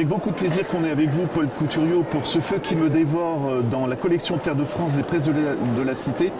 avec beaucoup de plaisir qu'on est avec vous, Paul Couturiot, pour Ce feu qui me dévore dans la collection Terre de France des presses de la Cité.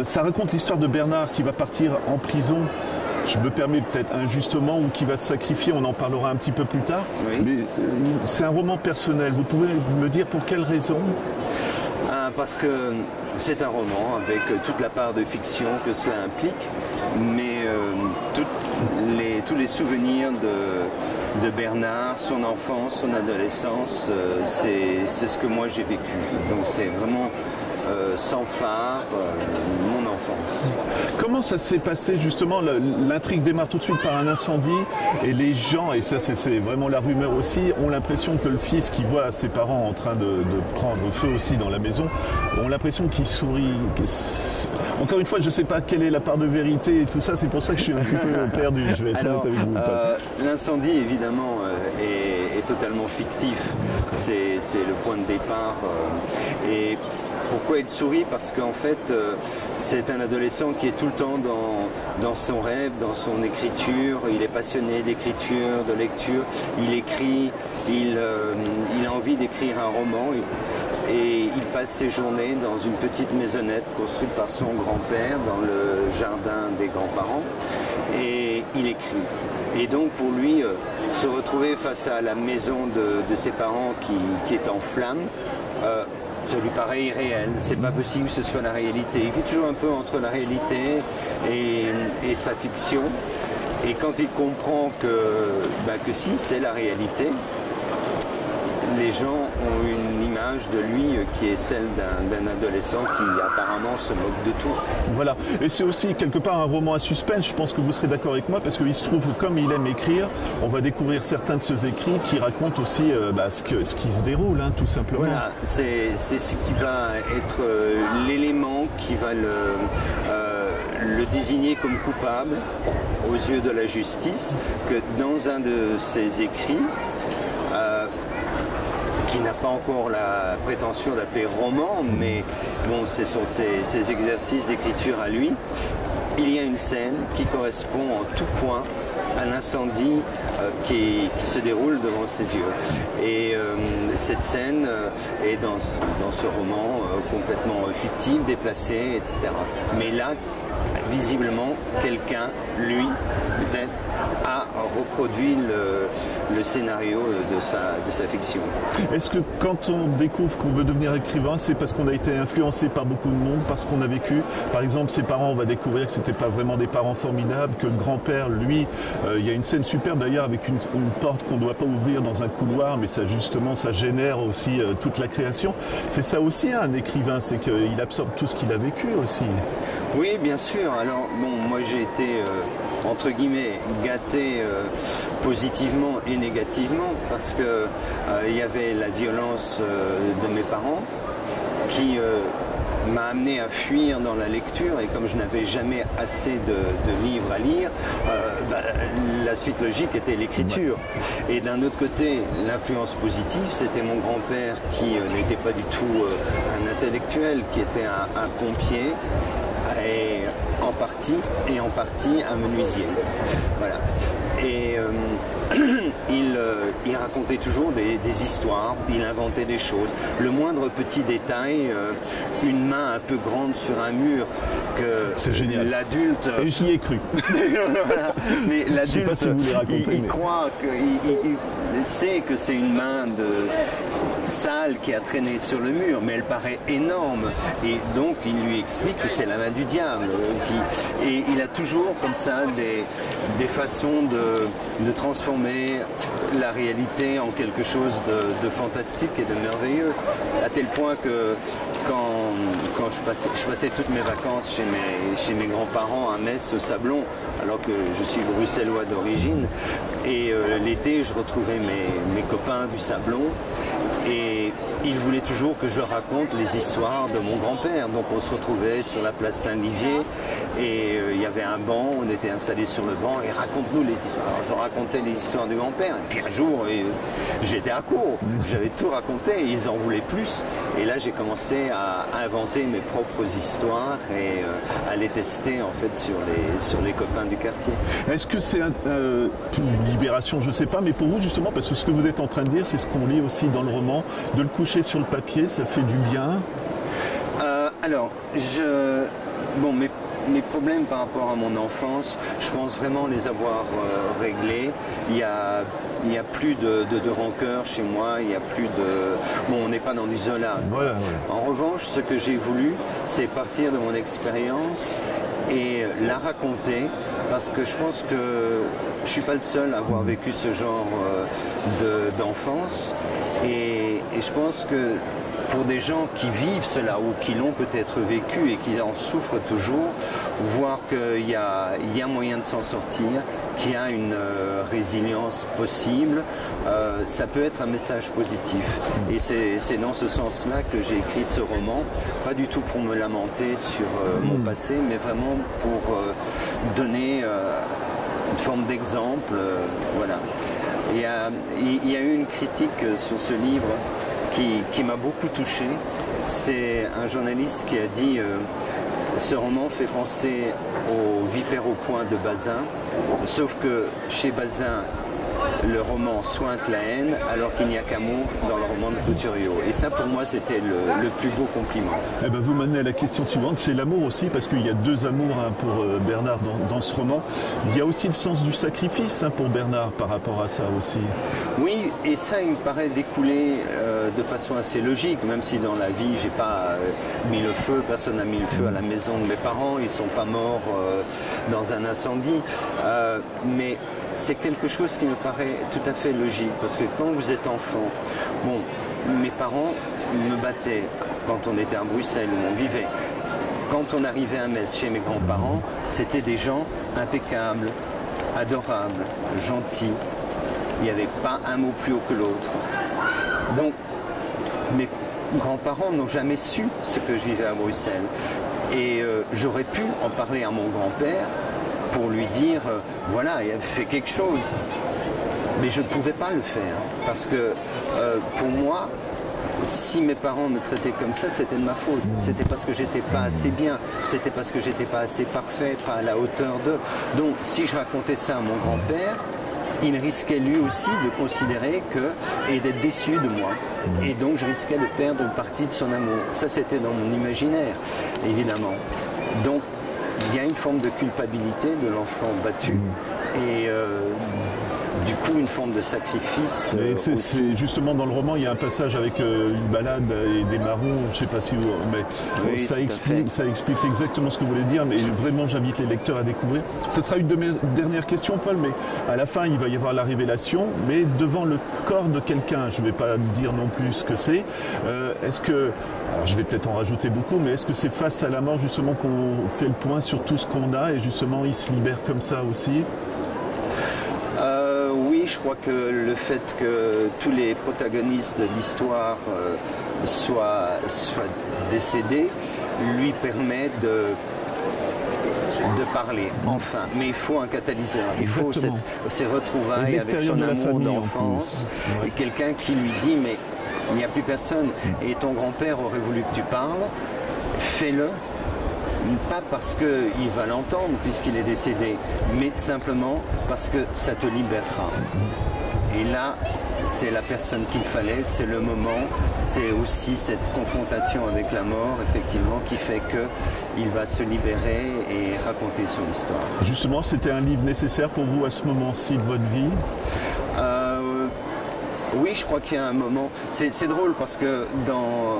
Ça raconte l'histoire de Bernard qui va partir en prison, je me permets peut-être injustement, ou qui va se sacrifier, on en parlera un petit peu plus tard. Oui. Mais c'est un roman personnel, vous pouvez me dire pour quelle raison? Parce que c'est un roman avec toute la part de fiction que cela implique, mais tous les souvenirs de Bernard, son enfance, son adolescence, c'est ce que moi j'ai vécu. Donc c'est vraiment sans phare, mon enfance. Comment ça s'est passé justement? L'intrigue démarre tout de suite par un incendie et les gens, et ça c'est vraiment la rumeur aussi, ont l'impression que le fils qui voit ses parents en train de prendre feu aussi dans la maison, ont l'impression qu'il sourit. Encore une fois, je ne sais pas quelle est la part de vérité et tout ça, c'est pour ça que je suis un petit peu perdu, je vais être honnête avec vous. L'incendie évidemment est totalement fictif, c'est le point de départ. Et pourquoi il sourit? Parce qu'en fait, c'est un adolescent qui est tout le temps dans son rêve, dans son écriture. Il est passionné d'écriture, de lecture. Il écrit, il a envie d'écrire un roman. Et il passe ses journées dans une petite maisonnette construite par son grand-père dans le jardin des grands-parents. Et il écrit. Et donc pour lui, se retrouver face à la maison de ses parents qui est en flammes, ça lui paraît irréel, c'est pas possible que ce soit la réalité. Il vit toujours un peu entre la réalité et sa fiction. Et quand il comprend que si, c'est la réalité, les gens ont une image de lui qui est celle d'un adolescent qui apparemment se moque de tout. Voilà, et c'est aussi quelque part un roman à suspense, je pense que vous serez d'accord avec moi, parce qu'il se trouve que comme il aime écrire, on va découvrir certains de ses écrits qui racontent aussi ce qui se déroule, hein, tout simplement. Voilà, c'est ce qui va être l'élément qui va le désigner comme coupable aux yeux de la justice, que dans un de ses écrits, qui n'a pas encore la prétention d'appeler roman, mais bon, ce sont ses exercices d'écriture à lui. Il y a une scène qui correspond en tout point à l'incendie qui se déroule devant ses yeux. Et cette scène est dans ce roman complètement fictif, déplacé, etc. Mais là, visiblement, quelqu'un, lui, peut-être, a reproduit le scénario de sa fiction. Est-ce que quand on découvre qu'on veut devenir écrivain, c'est parce qu'on a été influencé par beaucoup de monde, parce qu'on a vécu? Par exemple, ses parents, on va découvrir que ce n'étaient pas vraiment des parents formidables, que le grand-père, lui, il y a une scène superbe d'ailleurs avec une porte qu'on ne doit pas ouvrir dans un couloir, mais ça justement, ça génère aussi toute la création. C'est ça aussi un écrivain, c'est qu'il absorbe tout ce qu'il a vécu aussi. Oui, bien sûr. Alors, bon, moi j'ai été, entre guillemets, gâté positivement et négativement, parce que il y avait la violence de mes parents qui m'a amené à fuir dans la lecture, et comme je n'avais jamais assez de livres à lire, la suite logique était l'écriture. Et d'un autre côté, l'influence positive, c'était mon grand-père qui n'était pas du tout un intellectuel, qui était un pompier, et en partie un menuisier. Voilà. Et il racontait toujours des histoires, il inventait des choses. Le moindre petit détail, une main un peu grande sur un mur, que l'adulte... Et j'y ai cru. Voilà. Mais l'adulte, si il croit qu'il sait que c'est une main sale qui a traîné sur le mur, mais elle paraît énorme. Et donc il lui explique que c'est la main du diable. Et il a toujours comme ça des façons de transformer la réalité en quelque chose de fantastique et de merveilleux. À tel point que quand je passais toutes mes vacances chez mes grands-parents à Metz, au Sablon, alors que je suis bruxellois d'origine, et l'été je retrouvais mes copains du Sablon, Et il voulait toujours que je raconte les histoires de mon grand-père. Donc on se retrouvait sur la place Saint-Livier et il y avait un banc, on était installés sur le banc et raconte-nous les histoires. Alors je racontais les histoires du grand-père et puis un jour j'étais à court, j'avais tout raconté et ils en voulaient plus. Et là j'ai commencé à inventer mes propres histoires et à les tester en fait sur les copains du quartier. Est-ce que c'est une libération, je ne sais pas, mais pour vous justement, parce que ce que vous êtes en train de dire, c'est ce qu'on lit aussi dans le roman, de le coucher sur le papier, ça fait du bien? Alors, bon, mes problèmes par rapport à mon enfance, je pense vraiment les avoir réglés. Il y a plus de rancœur chez moi, il y a plus de... Bon, on n'est pas dans du Zola. Voilà. En revanche, ce que j'ai voulu, c'est partir de mon expérience et la raconter, parce que je pense que je ne suis pas le seul à avoir vécu ce genre d'enfance. Et je pense que pour des gens qui vivent cela ou qui l'ont peut-être vécu et qui en souffrent toujours, voir qu'il y a moyen de s'en sortir, qu'il y a une résilience possible, ça peut être un message positif. Et c'est dans ce sens-là que j'ai écrit ce roman, pas du tout pour me lamenter sur mon passé, mais vraiment pour donner une forme d'exemple. Voilà. Il y a eu une critique sur ce livre qui m'a beaucoup touché. C'est un journaliste qui a dit ce roman fait penser au Vipère au point de Bazin, sauf que chez Bazin, le roman sointe la haine, alors qu'il n'y a qu'amour dans le roman de Couturiot. Et ça, pour moi, c'était le plus beau compliment. Eh ben, vous m'amenez à la question suivante, c'est l'amour aussi, parce qu'il y a deux amours pour Bernard dans ce roman. Il y a aussi le sens du sacrifice pour Bernard par rapport à ça aussi. Oui, et ça, il me paraît découler de façon assez logique, même si dans la vie, j'ai pas mis le feu, personne n'a mis le feu à la maison de mes parents, ils ne sont pas morts dans un incendie. Mais c'est quelque chose qui me paraît tout à fait logique, parce que quand vous êtes enfant, bon, mes parents me battaient quand on était à Bruxelles où on vivait. Quand on arrivait à Metz chez mes grands-parents, c'était des gens impeccables, adorables, gentils. Il n'y avait pas un mot plus haut que l'autre. Donc, mes grands-parents n'ont jamais su ce que je vivais à Bruxelles. Et j'aurais pu en parler à mon grand-père pour lui dire, voilà, il a fait quelque chose. Mais je ne pouvais pas le faire. Parce que pour moi, si mes parents me traitaient comme ça, c'était de ma faute. C'était parce que j'étais pas assez bien. C'était parce que j'étais pas assez parfait, pas à la hauteur d'eux. Donc si je racontais ça à mon grand-père, il risquait lui aussi de considérer et d'être déçu de moi. Et donc je risquais de perdre une partie de son amour. Ça, c'était dans mon imaginaire, évidemment. Donc il y a une forme de culpabilité de l'enfant battu. Et du coup, une forme de sacrifice. C'est justement dans le roman, il y a un passage avec une balade et des marrons, je ne sais pas si vous... Mais oui, ça explique exactement ce que vous voulez dire, mais vraiment, j'invite les lecteurs à découvrir. Ce sera une de mes dernières questions, Paul, mais à la fin, il va y avoir la révélation, mais devant le corps de quelqu'un, je ne vais pas dire non plus ce que c'est, est-ce que... Alors, je vais peut-être en rajouter beaucoup, mais est-ce que c'est face à la mort, justement, qu'on fait le point sur tout ce qu'on a, et justement, il se libère comme ça aussi? Oui, je crois que le fait que tous les protagonistes de l'histoire soient décédés lui permet de parler, enfin. Mais il faut un catalyseur, il faut ces retrouvailles avec son amour d'enfance, et quelqu'un qui lui dit, mais il n'y a plus personne, et ton grand-père aurait voulu que tu parles, fais-le. Pas parce qu'il va l'entendre puisqu'il est décédé, mais simplement parce que ça te libérera. Et là, c'est la personne qu'il fallait, c'est le moment, c'est aussi cette confrontation avec la mort, effectivement, qui fait qu'il va se libérer et raconter son histoire. Justement, c'était un livre nécessaire pour vous à ce moment-ci de votre vie? Oui, je crois qu'il y a un moment... C'est drôle parce que dans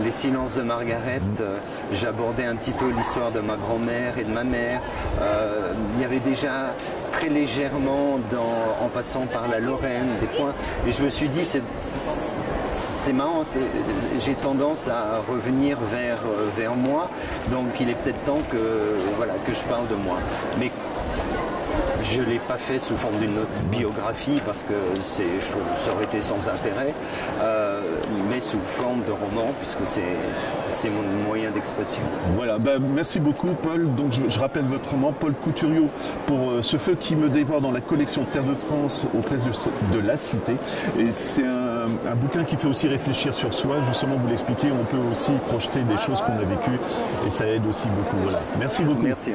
Les silences de Margaret, j'abordais un petit peu l'histoire de ma grand-mère et de ma mère. Il y avait déjà très légèrement, en passant par la Lorraine, des points. Et je me suis dit, c'est marrant, j'ai tendance à revenir vers moi. Donc il est peut-être temps que je parle de moi. Mais Je ne l'ai pas fait sous forme d'une biographie parce que je trouve que ça aurait été sans intérêt, mais sous forme de roman puisque c'est mon moyen d'expression. Voilà, merci beaucoup Paul. Donc je rappelle votre roman Paul Couturiot pour Ce feu qui me dévore dans la collection Terre de France aux presses de la Cité. Et c'est un bouquin qui fait aussi réfléchir sur soi. Justement, vous l'expliquez, on peut aussi projeter des choses qu'on a vécues et ça aide aussi beaucoup. Voilà. Merci beaucoup. Merci.